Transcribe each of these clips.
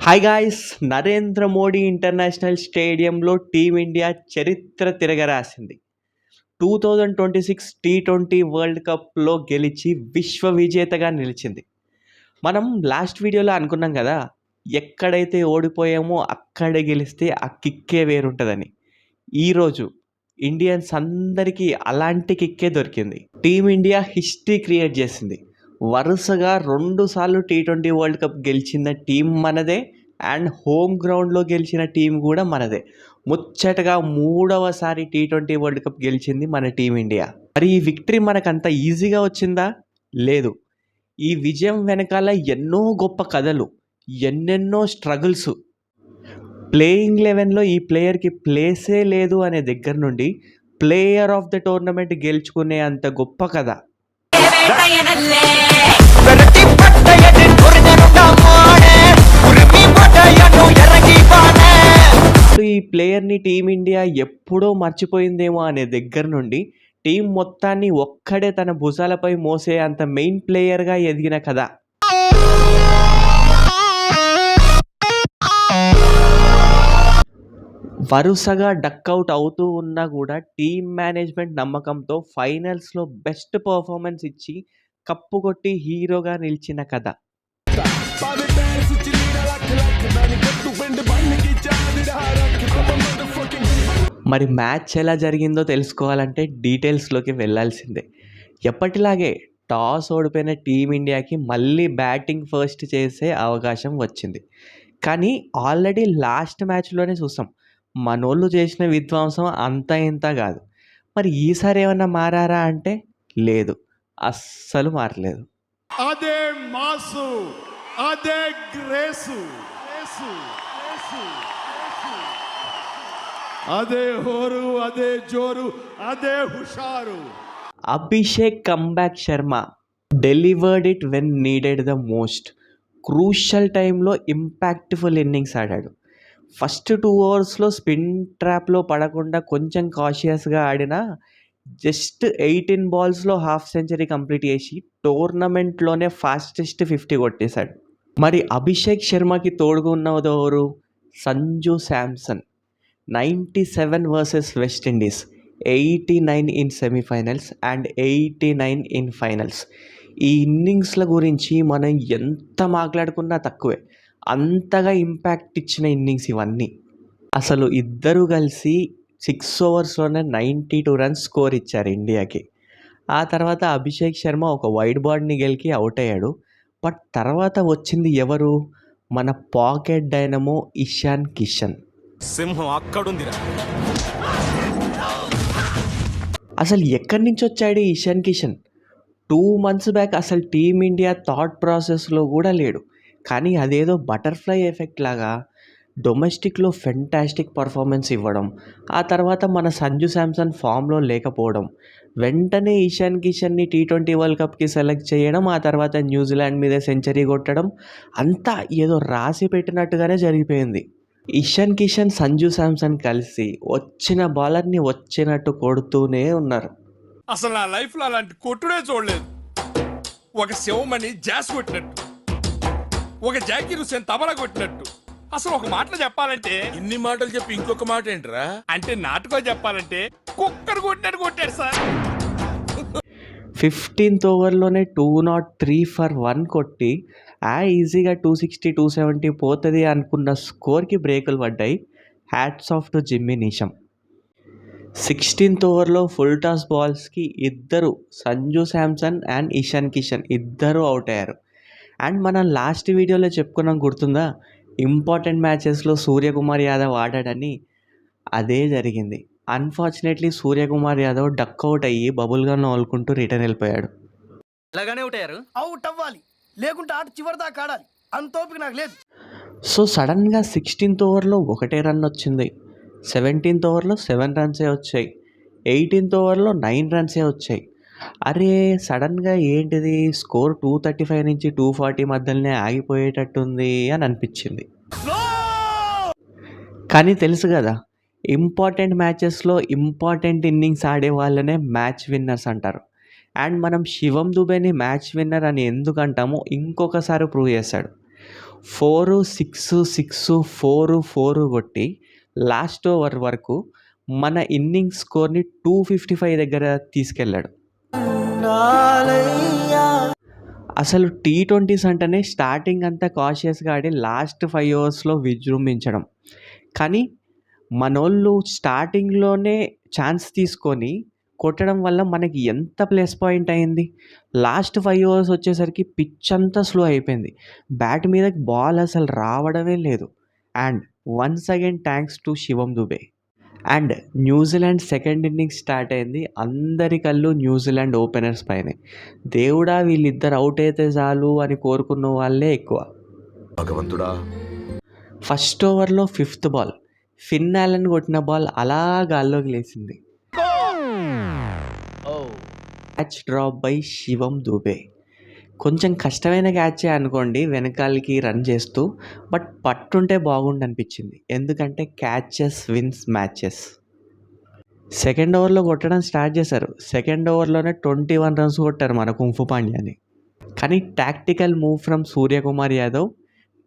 Hi guys, Narendra Modi international స్టేడియంలో team India చరిత్ర తిరగరాసింది. 2026 T20 world కప్లో గెలిచి విశ్వ విజేతగా నిలిచింది. మనం లాస్ట్ వీడియోలో అనుకున్నాం కదా, ఎక్కడైతే ఓడిపోయామో అక్కడే గెలిస్తే ఆ కిక్కే వేరుంటుందని. ఈరోజు ఇండియన్స్ అందరికీ అలాంటి కిక్కే దొరికింది. టీమిండియా హిస్టరీ క్రియేట్ చేసింది. వరుసగా 2 సార్లు టీ20 వరల్డ్ కప్ గెలిచిన టీం మనదే అండ్ హోమ్ గ్రౌండ్లో గెలిచిన టీం కూడా మనదే. ముచ్చటగా 3వసారి టీ20 వరల్డ్ కప్ గెలిచింది మన టీమిండియా. మరి ఈ విక్టరీ మనకంత ఈజీగా వచ్చిందా? లేదు. ఈ విజయం వెనకాల ఎన్నో గొప్ప కథలు, ఎన్నెన్నో స్ట్రగుల్స్. ప్లేయింగ్ 11లో ఈ ప్లేయర్కి ప్లేసే లేదు అనే దగ్గర నుండి ప్లేయర్ ఆఫ్ ద టోర్నమెంట్ గెలుచుకునే అంత గొప్ప కథ. ఈ ప్లేయర్ని టీమిండియా ఎప్పుడో మర్చిపోయిందేమో అనే దగ్గర నుండి టీం మొత్తాన్ని ఒక్కడే తన భుజాలపై మోసే అంత మెయిన్ ప్లేయర్గా ఎదిగిన కథ. వరుసగా డక్అవుట్ అవుతూ ఉన్నా కూడా టీం మేనేజ్మెంట్ నమ్మకంతో ఫైనల్స్లో బెస్ట్ పర్ఫార్మెన్స్ ఇచ్చి కప్పు కొట్టి హీరోగా నిలిచిన కథ. మరి మ్యాచ్ ఎలా జరిగిందో తెలుసుకోవాలంటే డీటెయిల్స్లోకి వెళ్ళాల్సిందే. ఎప్పటిలాగే టాస్ ఓడిపోయిన టీమిండియాకి మళ్ళీ బ్యాటింగ్ ఫస్ట్ చేసే అవకాశం వచ్చింది. కానీ ఆల్రెడీ లాస్ట్ మ్యాచ్లోనే చూసాం, మనోళ్ళు చేసిన విధ్వంసం అంతా ఇంత కాదు. మరి ఈసారి ఏమన్నా మారారా అంటే లేదు, అస్సలు మారలేదు. అదే మాసు, అదే గ్రేసు, అదే హోరు, అదే జోరు, అదే హుషారు. Abhishek comeback Sharma delivered it when needed the most. Crucial టైంలో ఇంపాక్ట్ఫుల్ ఇన్నింగ్స్ ఆడాడు. ఫస్ట్ 2 ఓవర్స్లో స్పిన్ ట్రాప్లో పడకుండా కొంచెం కాషియస్గా ఆడినా జస్ట్ 18 బాల్స్లో హాఫ్ సెంచరీ కంప్లీట్ చేసి టోర్నమెంట్లోనే ఫాస్టెస్ట్ 50 కొట్టేశాడు. మరి అభిషేక్ శర్మకి తోడుగా ఉన్నదెవరు? సంజు శాంసన్. 97 వర్సెస్ వెస్టిండీస్, 89 in semifinals and 89 in finals. ఈ ఇన్నింగ్స్ల గురించి మనం ఎంత మాట్లాడుకున్నా తక్కువే. అంతగా ఇంపాక్ట్ ఇచ్చిన ఇన్నింగ్స్ ఇవన్నీ. అసలు ఇద్దరు కలిసి 6 ఓవర్స్లోనే 92 రన్స్ స్కోర్ ఇచ్చారు ఇండియాకి. ఆ తర్వాత అభిషేక్ శర్మ ఒక వైడ్ బాల్ని గెలికి అవుట్ అయ్యాడు. బట్ తర్వాత వచ్చింది ఎవరు? మన పాకెట్ డైనమో ఇషాన్ కిషన్. సింహం అక్కడుందిరా. అసలు ఎక్కడి నుంచి వచ్చాడు ఇషాన్ కిషన్? 2 months బ్యాక్ అసలు టీమిండియా థాట్ ప్రాసెస్లో కూడా లేడు. కానీ అదేదో బటర్ఫ్లై ఎఫెక్ట్ లాగా డొమెస్టిక్లో ఫెంటాస్టిక్ పర్ఫార్మెన్స్ ఇవ్వడం, ఆ తర్వాత మన సంజు శాంసన్ ఫామ్లో లేకపోవడం, వెంటనే ఇషాన్ కిషన్ని టీ20 వరల్డ్ కప్కి సెలెక్ట్ చేయడం, ఆ తర్వాత న్యూజిలాండ్ మీద సెంచరీ కొట్టడం, అంతా ఏదో రాసి పెట్టినట్టుగానే జరిగిపోయింది. ఇషాన్ కిషన్, సంజు శాంసన్ కలిసి వచ్చిన బాలర్ని వచ్చినట్టు కొడుతూనే ఉన్నారు. అసలు నా లైఫ్ లో అలాంటి కొట్టుడే చూడలేదు. ఒక శివమణి జాస్ కొట్టినట్టు, ఒక జాకీర్ హుస్సేన్ తబలా కొట్టినట్టు. అసలు ఒక మాటలో చెప్పాలంటే, ఇన్ని మాటలు చెప్పి ఇంకొక మాట ఏంట్రా? అంటే నాటుకో చెప్పాలంటే కుక్కర్ కొట్టినట్టు కొట్టాడు సార్. 15th ఓవర్లోనే 203 ఫర్ 1 కొట్టి ఈజీగా 260, 270 పోతుంది అనుకున్న స్కోర్కి బ్రేకులు పడ్డాయి. Hats off to Jimmy Neesham. 16th ఓవర్లో ఫుల్ టాస్ బాల్స్కి ఇద్దరు, సంజు శాంసన్ అండ్ ఇషాన్ కిషన్ ఇద్దరు అవుట్ అయ్యారు. అండ్ మనం లాస్ట్ వీడియోలో చెప్పుకున్నాం, గుర్తుందా? ఇంపార్టెంట్ మ్యాచెస్లో సూర్యకుమార్ యాదవ్ ఆడాడని. అదే జరిగింది. అన్ఫార్చునేట్లీ సూర్యకుమార్ యాదవ్ డక్అవుట్ అయ్యి బబుల్ గన్ వదులుకుంటూ రిటర్న్ వెళ్ళిపోయాడు. ఎలాగానే అవుట్ అవ్వాలి, లేకుంటే ఆట చివరి దాకా ఆడాలి. అంత ఓపిక నాకు లేదు. సో సడన్గా 16th ఓవర్లో 1 రన్ వచ్చింది. 17th ఓవర్లో 7 రన్సే వచ్చాయి. 18th ఓవర్లో 9 రన్సే వచ్చాయి. అరే సడన్గా ఏంటిది, స్కోర్ 235 నుంచి 240 మధ్యలోనే ఆగిపోయేటట్టుంది అని అనిపించింది. కానీ తెలుసు కదా, ఇంపార్టెంట్ మ్యాచెస్లో ఇంపార్టెంట్ ఇన్నింగ్స్ ఆడే వాళ్ళనే మ్యాచ్ విన్నర్స్ అంటారు. అండ్ మనం శివం దుబేని మ్యాచ్ విన్నర్ అని ఎందుకు అంటామో ఇంకొకసారి ప్రూవ్ చేశాడు. 4, 6, 6, 4, 4 కొట్టి లాస్ట్ ఓవర్ వరకు మన ఇన్నింగ్స్ స్కోర్‌ని 255 దగ్గర తీసుకెళ్ళాడు. అసలు టీ20s అంటేనే స్టార్టింగ్ అంతా కాషియస్‌గా ఆడి లాస్ట్ 5 ఓవర్స్‌లో విజృంభించడం. కానీ మనోళ్ళు స్టార్టింగ్‌లోనే ఛాన్స్ తీసుకొని కొట్టడం వల్ల మనకి ఎంత ప్లస్ పాయింట్ అయింది. లాస్ట్ 5 ఓవర్స్ వచ్చేసరికి పిచ్ అంతా స్లో అయిపోయింది. బ్యాట్ మీదకి బాల్ అసలు రావడమే లేదు. And once again thanks to Shivam Dube. And New Zealand second innings start అయింది. అందరి కళ్ళు న్యూజిలాండ్ ఓపెనర్స్ పైనే. దేవుడా వీళ్ళిద్దరు అవుట్ అయితే చాలు అని కోరుకున్న వాళ్ళే ఎక్కువ. భగవంతుడా, ఫస్ట్ ఓవర్లో 5th బాల్ ఫిన్ అలెన్ కొట్టిన బాల్ అలా గాల్లోకి లేచింది. క్యాచ్ డ్రాప్ బై శివం దుబే. కొంచెం కష్టమైన క్యాచే అనుకోండి వెనకాలకి రన్ చేస్తూ, బట్ పట్టుంటే బాగుండు అనిపించింది. ఎందుకంటే క్యాచెస్ విన్స్ మ్యాచెస్. సెకండ్ ఓవర్లో కొట్టడం స్టార్ట్ చేశారు. సెకండ్ ఓవర్లోనే 21 రన్స్ కొట్టారు మన కుంఫు పాండ్యాని. కానీ tactical move from Suryakumar Yadav.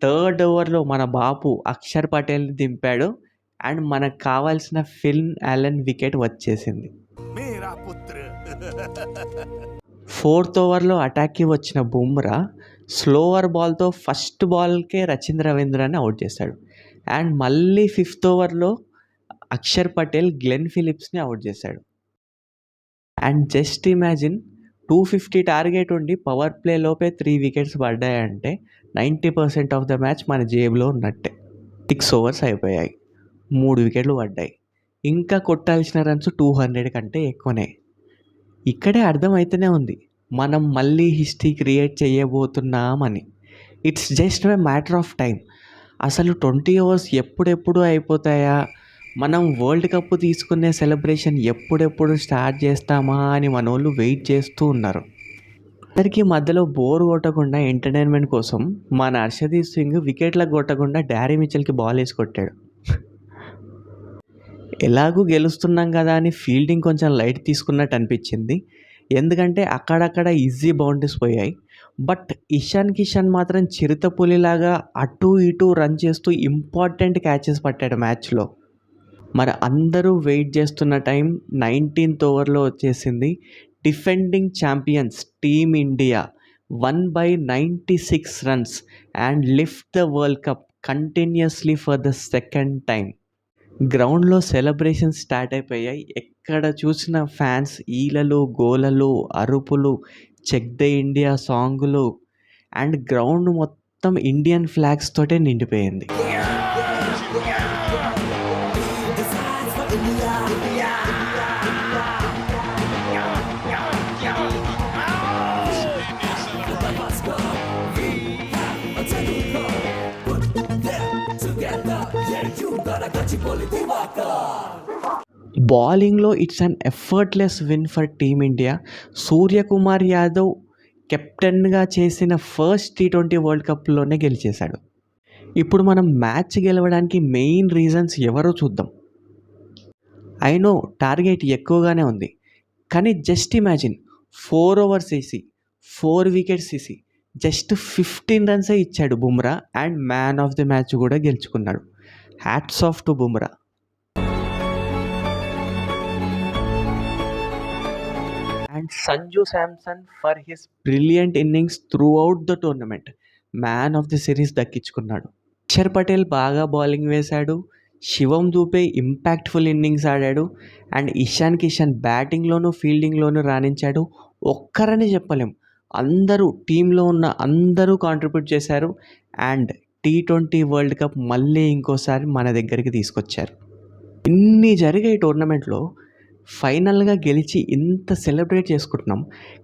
Third ఓవర్లో మన బాపు అక్షర్ పటేల్ని దింపాడు. అండ్ మనకు కావాల్సిన ఫిన్ అలెన్ వికెట్ వచ్చేసింది. ఫోర్త్ ఓవర్లో అటాక్కి వచ్చిన బుమ్రా స్లోవర్ బాల్తో ఫస్ట్ బాల్కే రచింద్ర రవీంద్రని అవుట్ చేశాడు. అండ్ మళ్ళీ 5th ఓవర్లో అక్షర్ పటేల్ గ్లెన్ ఫిలిప్స్ని అవుట్ చేశాడు. అండ్ జస్ట్ ఇమాజిన్ 250 టార్గెట్ ఉండి పవర్ ప్లే లోపే 3 వికెట్స్ పడ్డాయంటే 90% ఆఫ్ ద మ్యాచ్ మన జేబులో ఉన్నట్టే. 6 ఓవర్స్ అయిపోయాయి, 3 వికెట్లు పడ్డాయి. ఇంకా కొట్టాల్సిన రన్స్ 200 కంటే ఎక్కువనే. ఇక్కడే అర్థమవుతూనే ఉంది మనం మళ్ళీ హిస్టరీ క్రియేట్ చేయబోతున్నామని. It's just a matter of time. అసలు 20 ఓవర్స్ ఎప్పుడెప్పుడు అయిపోతాయా, మనం వరల్డ్ కప్ తీసుకునే సెలబ్రేషన్ ఎప్పుడెప్పుడు స్టార్ట్ చేస్తామా అని మనోళ్ళు వెయిట్ చేస్తూ ఉన్నారు. అందరికీ మధ్యలో బోర్ కొట్టకుండా ఎంటర్టైన్మెంట్ కోసం మన హర్షదీప్ సింగ్ వికెట్లకు కొట్టకుండా డారీ మిచెల్కి బాల్ వేసి కొట్టాడు. ఎలాగూ గెలుస్తున్నాం కదా అని ఫీల్డింగ్ కొంచెం లైట్ తీసుకున్నట్టు అనిపించింది. ఎందుకంటే అక్కడక్కడ ఈజీ బౌండరీస్ పోయాయి. బట్ ఇషాన్ కిషన్ మాత్రం చిరుతపులిలాగా అటు ఇటు రన్ చేస్తూ ఇంపార్టెంట్ క్యాచెస్ పట్టాడు మ్యాచ్లో. మరి అందరూ వెయిట్ చేస్తున్న టైం 19th ఓవర్లో వచ్చేసింది. Defending champions team India 1/96 runs and lift the world cup continuously for the second time. గ్రౌండ్లో సెలబ్రేషన్స్ స్టార్ట్ అయిపోయాయి. ఎక్కడ చూసిన ఫ్యాన్స్ ఈలలు, గోలలు, అరుపులు, చెక్ ద ఇండియా సాంగులు అండ్ గ్రౌండ్ మొత్తం ఇండియన్ ఫ్లాగ్స్ తోటే నిండిపోయింది. బౌలింగ్లో it's an effortless win for team India. Suryakumar Yadav కెప్టెన్గా చేసిన ఫస్ట్ టీ20 వరల్డ్ కప్లోనే గెలిచేశాడు. ఇప్పుడు మనం మ్యాచ్ గెలవడానికి మెయిన్ రీజన్స్ ఎవరో చూద్దాం. అయినో టార్గెట్ ఎక్కువగానే ఉంది, కానీ జస్ట్ ఇమాజిన్ 4 ఓవర్స్ వేసి 4 వికెట్స్ వేసి జస్ట్ 15 రన్సే ఇచ్చాడు Bumrah. And man of the match కూడా గెలుచుకున్నాడు. Hats off to Bumrah. And Sanju Samson for his brilliant innings throughout the tournament. Man of the series దక్కించుకున్నాడు. అక్షర్ పటేల్ బాగా బౌలింగ్ వేశాడు. శివం దూబే ఇంపాక్ట్ఫుల్ ఇన్నింగ్స్ ఆడాడు. అండ్ ఇషాన్ కిషన్ బ్యాటింగ్లోనూ ఫీల్డింగ్లోనూ రాణించాడు. ఒక్కరని చెప్పలేం, అందరూ టీంలో ఉన్న అందరూ కాంట్రిబ్యూట్ చేశారు. అండ్ టీ20 వరల్డ్ కప్ మళ్ళీ ఇంకోసారి మన దగ్గరికి తీసుకొచ్చారు. ఇన్ని జరిగే టోర్నమెంట్లో ఫైనల్గా గెలిచి ఇంత సెలబ్రేట్ చేసుకుంటున్నాం,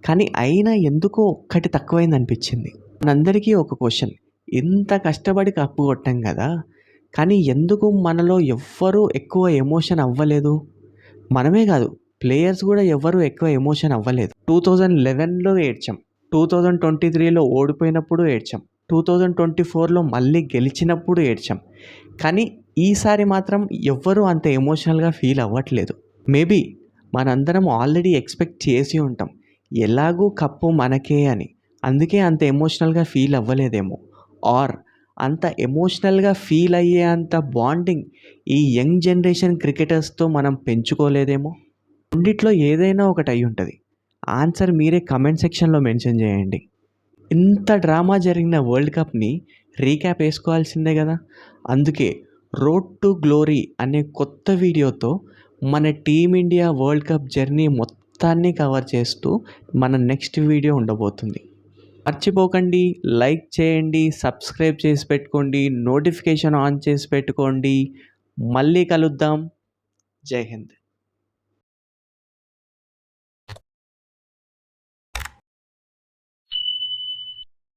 కానీ అయినా ఎందుకో ఒక్కటి తక్కువైంది అనిపించింది. మనందరికీ ఒక క్వశ్చన్, ఇంత కష్టపడి కప్పు కొట్టాం కదా, కానీ ఎందుకు మనలో ఎవ్వరూ ఎక్కువ ఎమోషన్ అవ్వలేదు? మనమే కాదు, ప్లేయర్స్ కూడా ఎవ్వరూ ఎక్కువ ఎమోషన్ అవ్వలేదు. 2011లో ఏడ్చాం, 2023లో ఓడిపోయినప్పుడు ఏడ్చాం, 2024లో మళ్ళీ గెలిచినప్పుడు ఏడ్చాం. కానీ ఈసారి మాత్రం ఎవ్వరూ అంత ఎమోషనల్గా ఫీల్ అవ్వట్లేదు. మేబీ మనందరం ఆల్రెడీ ఎక్స్పెక్ట్ చేసి ఉంటాం ఎలాగూ కప్పు మనకే అని, అందుకే అంత ఎమోషనల్గా ఫీల్ అవ్వలేదేమో. ఆర్ అంత ఎమోషనల్గా ఫీల్ అయ్యే అంత బాండింగ్ ఈ యంగ్ జనరేషన్ క్రికెటర్స్తో మనం పెంచుకోలేదేమో. రెండిట్లో ఏదైనా ఒకటి అయి ఉంటుంది. ఆన్సర్ మీరే కమెంట్ సెక్షన్లో మెన్షన్ చేయండి. ఇంత డ్రామా జరిగిన వరల్డ్ కప్ని రీక్యాప్ వేసుకోవాల్సిందే కదా. అందుకే రోడ్ టు గ్లోరీ అనే కొత్త వీడియోతో మన టీమిండియా వరల్డ్ కప్ జర్నీ మొత్తాన్ని కవర్ చేస్తూ మన నెక్స్ట్ వీడియో ఉండబోతుంది. మర్చిపోకండి, లైక్ చేయండి, సబ్స్క్రైబ్ చేసి పెట్టుకోండి, నోటిఫికేషన్ ఆన్ చేసి పెట్టుకోండి. మళ్ళీ కలుద్దాం. జై హింద్.